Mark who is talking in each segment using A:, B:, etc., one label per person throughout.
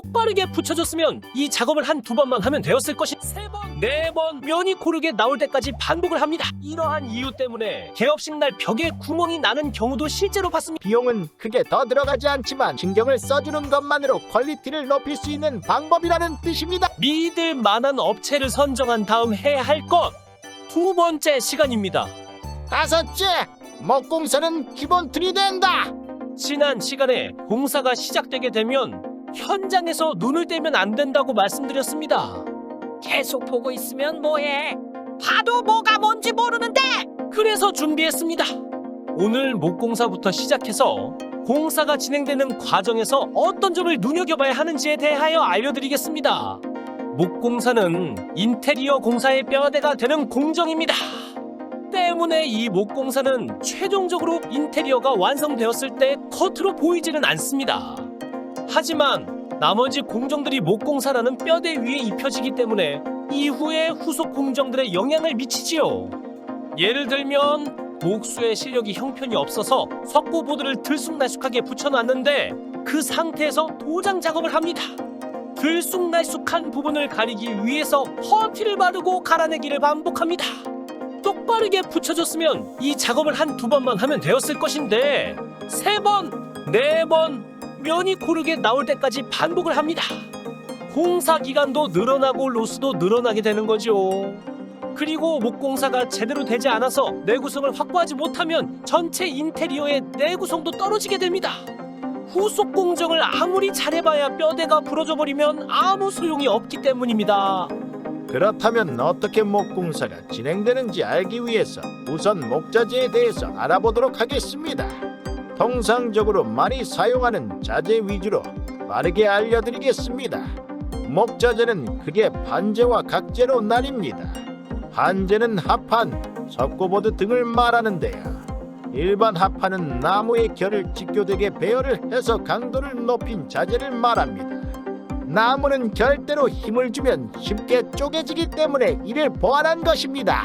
A: 똑바르게 붙여줬으면 이 작업을 한 2번만 하면 되었을 것이 3번, 4번 면이 고르게 나올 때까지 반복을 합니다. 이러한 이유 때문에 개업식 날 벽에 구멍이 나는 경우도 실제로 봤습니다.
B: 비용은 크게 더 들어가지 않지만 신경을 써주는 것만으로 퀄리티를 높일 수 있는 방법이라는 뜻입니다.
A: 믿을 만한 업체를 선정한 다음 해야 할 것 2번째 시간입니다.
B: 5째, 목공사는 기본 툴이 된다.
A: 지난 시간에 공사가 시작되게 되면 현장에서 눈을 떼면 안 된다고 말씀드렸습니다.
C: 계속 보고 있으면 뭐해? 봐도 뭐가 뭔지 모르는데.
A: 그래서 준비했습니다. 오늘 목공사부터 시작해서 공사가 진행되는 과정에서 어떤 점을 눈여겨봐야 하는지에 대하여 알려드리겠습니다. 목공사는 인테리어 공사의 뼈대가 되는 공정입니다. 때문에 이 목공사는 최종적으로 인테리어가 완성되었을 때 겉으로 보이지는 않습니다. 하지만 나머지 공정들이 목공사라는 뼈대 위에 입혀지기 때문에 이후에 후속 공정들에 영향을 미치지요. 예를 들면 목수의 실력이 형편이 없어서 석고보드를 들쑥날쑥하게 붙여놨는데 그 상태에서 도장 작업을 합니다. 들쑥날쑥한 부분을 가리기 위해서 퍼티를 바르고 갈아내기를 반복합니다. 똑바르게 붙여줬으면 이 작업을 한 2번만 하면 되었을 것인데 3번, 4번 면이 고르게 나올 때까지 반복을 합니다. 공사 기간도 늘어나고 로스도 늘어나게 되는 거죠. 그리고 목공사가 제대로 되지 않아서 내구성을 확보하지 못하면 전체 인테리어의 내구성도 떨어지게 됩니다. 후속 공정을 아무리 잘해봐야 뼈대가 부러져 버리면 아무 소용이 없기 때문입니다.
B: 그렇다면 어떻게 목공사가 진행되는지 알기 위해서 우선 목자재에 대해서 알아보도록 하겠습니다. 통상적으로 많이 사용하는 자재 위주로 빠르게 알려드리겠습니다. 목자재는 크게 판재와 각재로 나뉩니다. 판재는 합판, 석고보드 등을 말하는데요. 일반 합판은 나무의 결을 직교되게 배열을 해서 강도를 높인 자재를 말합니다. 나무는 결대로 힘을 주면 쉽게 쪼개지기 때문에 이를 보완한 것입니다.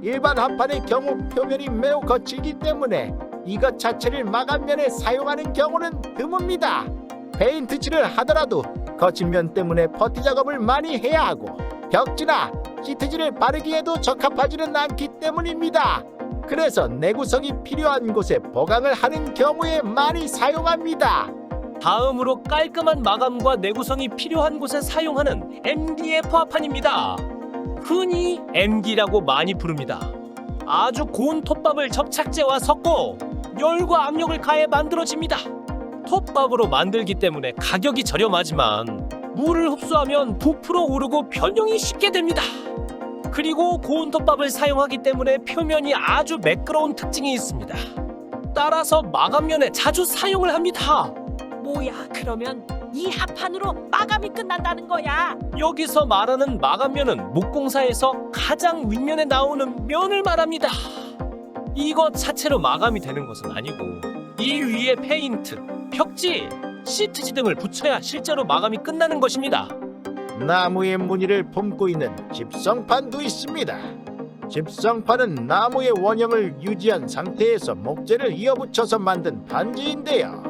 B: 일반 합판의 경우 표면이 매우 거칠기 때문에 이것 자체를 마감면에 사용하는 경우는 드뭅니다. 페인트 칠을 하더라도 거친 면 때문에 퍼티 작업을 많이 해야 하고 벽지나 시트지를 바르기에도 적합하지는 않기 때문입니다. 그래서 내구성이 필요한 곳에 보강을 하는 경우에 많이 사용합니다.
A: 다음으로 깔끔한 마감과 내구성이 필요한 곳에 사용하는 MDF 합판입니다. 흔히 MD라고 많이 부릅니다. 아주 고운 톱밥을 접착제와 섞고 열과 압력을 가해 만들어집니다. 톱밥으로 만들기 때문에 가격이 저렴하지만 물을 흡수하면 부풀어 오르고 변형이 쉽게 됩니다. 그리고 고운 톱밥을 사용하기 때문에 표면이 아주 매끄러운 특징이 있습니다. 따라서 마감면에 자주 사용을 합니다.
C: 뭐야? 그러면 이 합판으로 마감이 끝난다는 거야?
A: 여기서 말하는 마감면은 목공사에서 가장 윗면에 나오는 면을 말합니다. 이것 자체로 마감이 되는 것은 아니고 이 위에 페인트, 벽지, 시트지 등을 붙여야 실제로 마감이 끝나는 것입니다.
B: 나무의 무늬를 품고 있는 집성판도 있습니다. 집성판은 나무의 원형을 유지한 상태에서 목재를 이어붙여서 만든 반지인데요.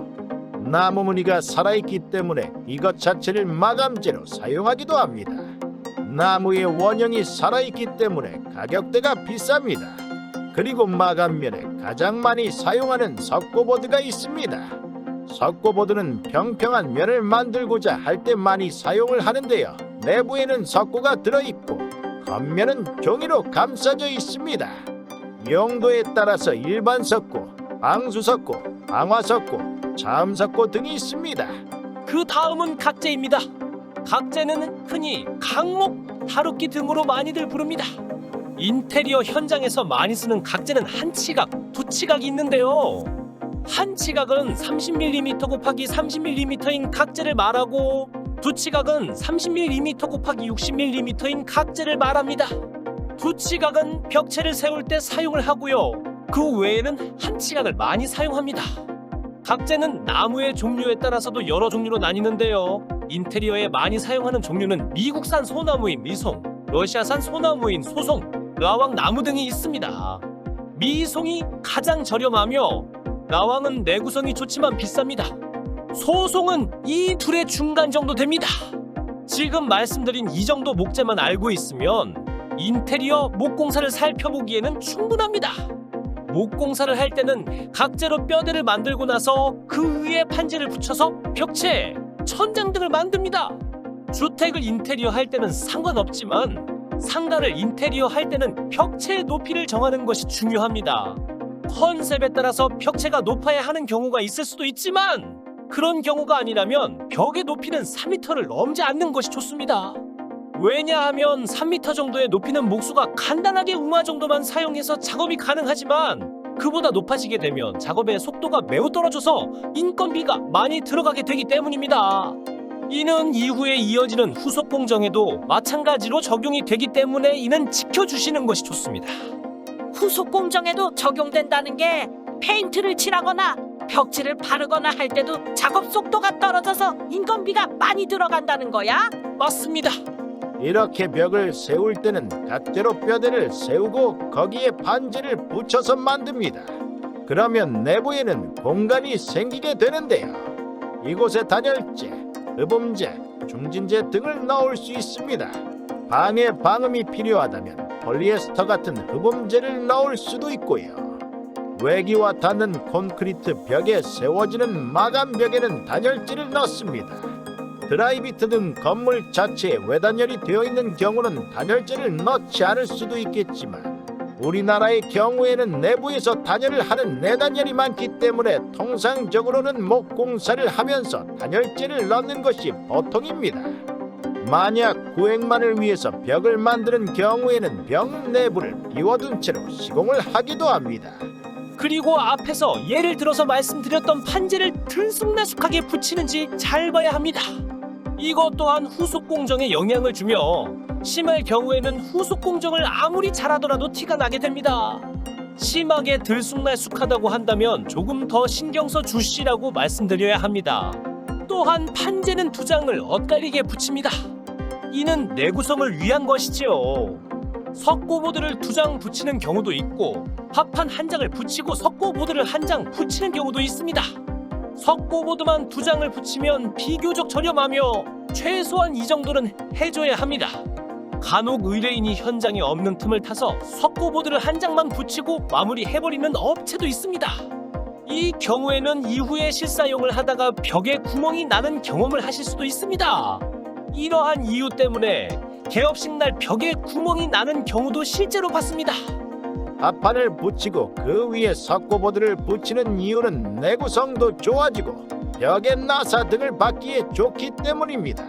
B: 나무 무늬가 살아있기 때문에 이것 자체를 마감재로 사용하기도 합니다. 나무의 원형이 살아있기 때문에 가격대가 비쌉니다. 그리고 마감면에 가장 많이 사용하는 석고보드가 있습니다. 석고보드는 평평한 면을 만들고자 할 때 많이 사용을 하는데요. 내부에는 석고가 들어있고 겉면은 종이로 감싸져 있습니다. 용도에 따라서 일반 석고, 방수석고, 방화석고, 자음석고 등이 있습니다.
A: 그 다음은 각재입니다. 각재는 흔히 강목, 다루기 등으로 많이들 부릅니다. 인테리어 현장에서 많이 쓰는 각재는 한 치각, 두 치각이 있는데요. 한 치각은 30mm 곱하기 30mm인 각재를 말하고 두 치각은 30mm 곱하기 60mm인 각재를 말합니다. 두 치각은 벽체를 세울 때 사용을 하고요. 그 외에는 한 치각을 많이 사용합니다. 각재는 나무의 종류에 따라서도 여러 종류로 나뉘는데요. 인테리어에 많이 사용하는 종류는 미국산 소나무인 미송, 러시아산 소나무인 소송, 라왕 나무 등이 있습니다. 미송이 가장 저렴하며 라왕은 내구성이 좋지만 비쌉니다. 소송은 이 둘의 중간 정도 됩니다. 지금 말씀드린 이 정도 목재만 알고 있으면 인테리어 목공사를 살펴보기에는 충분합니다. 목공사를 할 때는 각재로 뼈대를 만들고 나서 그 위에 판재를 붙여서 벽체, 천장 등을 만듭니다. 주택을 인테리어 할 때는 상관없지만 상가를 인테리어 할 때는 벽체의 높이를 정하는 것이 중요합니다. 컨셉에 따라서 벽체가 높아야 하는 경우가 있을 수도 있지만 그런 경우가 아니라면 벽의 높이는 3m를 넘지 않는 것이 좋습니다. 왜냐하면 3m 정도의 높이는 목수가 간단하게 웅화 정도만 사용해서 작업이 가능하지만 그보다 높아지게 되면 작업의 속도가 매우 떨어져서 인건비가 많이 들어가게 되기 때문입니다. 이는 이후에 이어지는 후속 공정에도 마찬가지로 적용이 되기 때문에 이는 지켜주시는 것이 좋습니다.
C: 후속 공정에도 적용된다는 게 페인트를 칠하거나 벽지를 바르거나 할 때도 작업 속도가 떨어져서 인건비가 많이 들어간다는 거야?
A: 맞습니다.
B: 이렇게 벽을 세울 때는 각재로 뼈대를 세우고 거기에 판재를 붙여서 만듭니다. 그러면 내부에는 공간이 생기게 되는데요. 이곳에 단열재, 흡음재, 중진재 등을 넣을 수 있습니다. 방에 방음이 필요하다면 폴리에스터 같은 흡음재를 넣을 수도 있고요. 외기와 닿는 콘크리트 벽에 세워지는 마감 벽에는 단열재를 넣습니다. 드라이비트 등 건물 자체에 외단열이 되어 있는 경우는 단열재를 넣지 않을 수도 있겠지만 우리나라의 경우에는 내부에서 단열을 하는 내단열이 많기 때문에 통상적으로는 목공사를 하면서 단열재를 넣는 것이 보통입니다. 만약 구획만을 위해서 벽을 만드는 경우에는 벽 내부를 비워둔 채로 시공을 하기도 합니다.
A: 그리고 앞에서 예를 들어서 말씀드렸던 판재를 들쑥날쑥하게 붙이는지 잘 봐야 합니다. 이것 또한 후속 공정에 영향을 주며 심할 경우에는 후속 공정을 아무리 잘하더라도 티가 나게 됩니다. 심하게 들쑥날쑥하다고 한다면 조금 더 신경 써 주시라고 말씀드려야 합니다. 또한 판재는 두 장을 엇갈리게 붙입니다. 이는 내구성을 위한 것이지요. 석고보드를 두 장 붙이는 경우도 있고 합판 한 장을 붙이고 석고보드를 한 장 붙이는 경우도 있습니다. 석고보드만 두 장을 붙이면 비교적 저렴하며 최소한 이 정도는 해줘야 합니다. 간혹 의뢰인이 현장에 없는 틈을 타서 석고보드를 한 장만 붙이고 마무리해버리는 업체도 있습니다. 이 경우에는 이후에 실사용을 하다가 벽에 구멍이 나는 경험을 하실 수도 있습니다. 이러한 이유 때문에 개업식 날 벽에 구멍이 나는 경우도 실제로 봤습니다.
B: 합판을 붙이고 그 위에 석고보드를 붙이는 이유는 내구성도 좋아지고 벽의 나사 등을 받기에 좋기 때문입니다.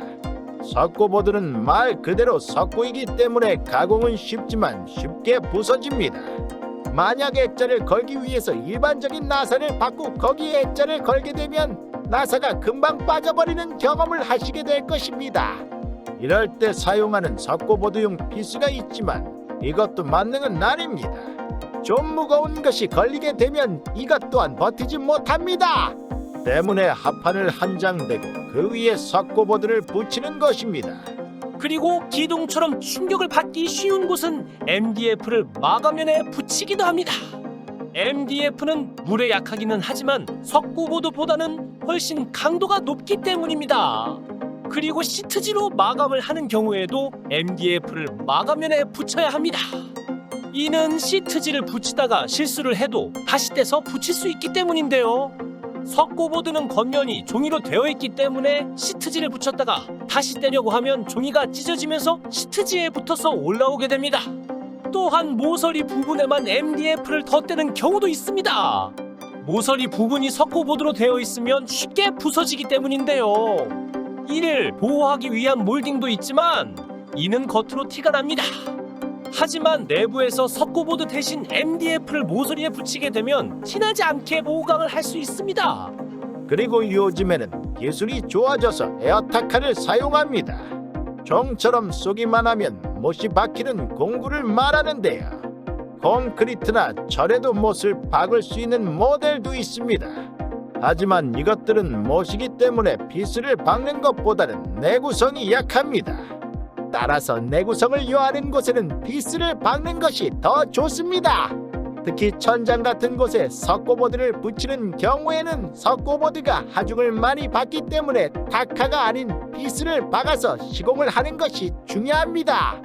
B: 석고보드는 말 그대로 석고이기 때문에 가공은 쉽지만 쉽게 부서집니다. 만약 액자를 걸기 위해서 일반적인 나사를 받고 거기에 액자를 걸게 되면 나사가 금방 빠져버리는 경험을 하시게 될 것입니다. 이럴 때 사용하는 석고보드용 피스가 있지만 이것도 만능은 아닙니다. 좀 무거운 것이 걸리게 되면 이것 또한 버티지 못합니다. 때문에 합판을 한 장 대고 그 위에 석고보드를 붙이는 것입니다.
A: 그리고 기둥처럼 충격을 받기 쉬운 곳은 MDF를 마감면에 붙이기도 합니다. MDF는 물에 약하기는 하지만 석고보드보다는 훨씬 강도가 높기 때문입니다. 그리고 시트지로 마감을 하는 경우에도 MDF를 마감면에 붙여야 합니다. 이는 시트지를 붙이다가 실수를 해도 다시 떼서 붙일 수 있기 때문인데요. 석고보드는 겉면이 종이로 되어 있기 때문에 시트지를 붙였다가 다시 떼려고 하면 종이가 찢어지면서 시트지에 붙어서 올라오게 됩니다. 또한 모서리 부분에만 MDF를 덧대는 경우도 있습니다. 모서리 부분이 석고보드로 되어 있으면 쉽게 부서지기 때문인데요. 이를 보호하기 위한 몰딩도 있지만 이는 겉으로 티가 납니다. 하지만 내부에서 석고보드 대신 MDF를 모서리에 붙이게 되면 티나지 않게 보강을 할 수 있습니다.
B: 그리고 요즘에는 기술이 좋아져서 에어타카를 사용합니다. 종처럼 쏘기만 하면 못이 박히는 공구를 말하는데요. 콘크리트나 철에도 못을 박을 수 있는 모델도 있습니다. 하지만 이것들은 못이기 때문에 빗을 박는 것보다는 내구성이 약합니다. 따라서 내구성을 요하는 곳에는 빗을 박는 것이 더 좋습니다. 특히 천장 같은 곳에 석고보드를 붙이는 경우에는 석고보드가 하중을 많이 받기 때문에 타카가 아닌 피스를 박아서 시공을 하는 것이 중요합니다.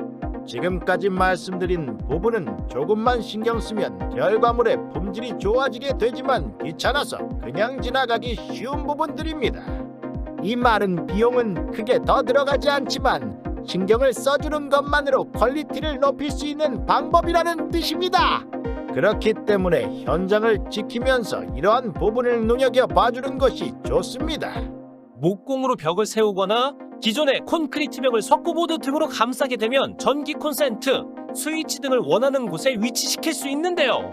B: 지금까지 말씀드린 부분은 조금만 신경 쓰면 결과물의 품질이 좋아지게 되지만 귀찮아서 그냥 지나가기 쉬운 부분들입니다. 이 많은 비용은 크게 더 들어가지 않지만 신경을 써주는 것만으로 퀄리티를 높일 수 있는 방법이라는 뜻입니다. 그렇기 때문에 현장을 지키면서 이러한 부분을 눈여겨봐주는 것이 좋습니다.
A: 목공으로 벽을 세우거나 기존의 콘크리트 벽을 석고보드 등으로 감싸게 되면 전기 콘센트, 스위치 등을 원하는 곳에 위치시킬 수 있는데요.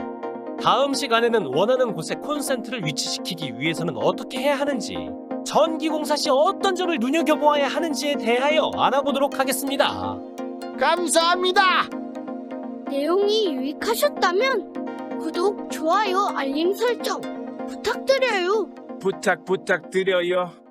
A: 다음 시간에는 원하는 곳에 콘센트를 위치시키기 위해서는 어떻게 해야 하는지, 전기공사 시 어떤 점을 눈여겨보아야 하는지에 대하여 알아보도록 하겠습니다.
B: 감사합니다.
D: 내용이 유익하셨다면 구독, 좋아요, 알림 설정 부탁드려요.
E: 부탁드려요.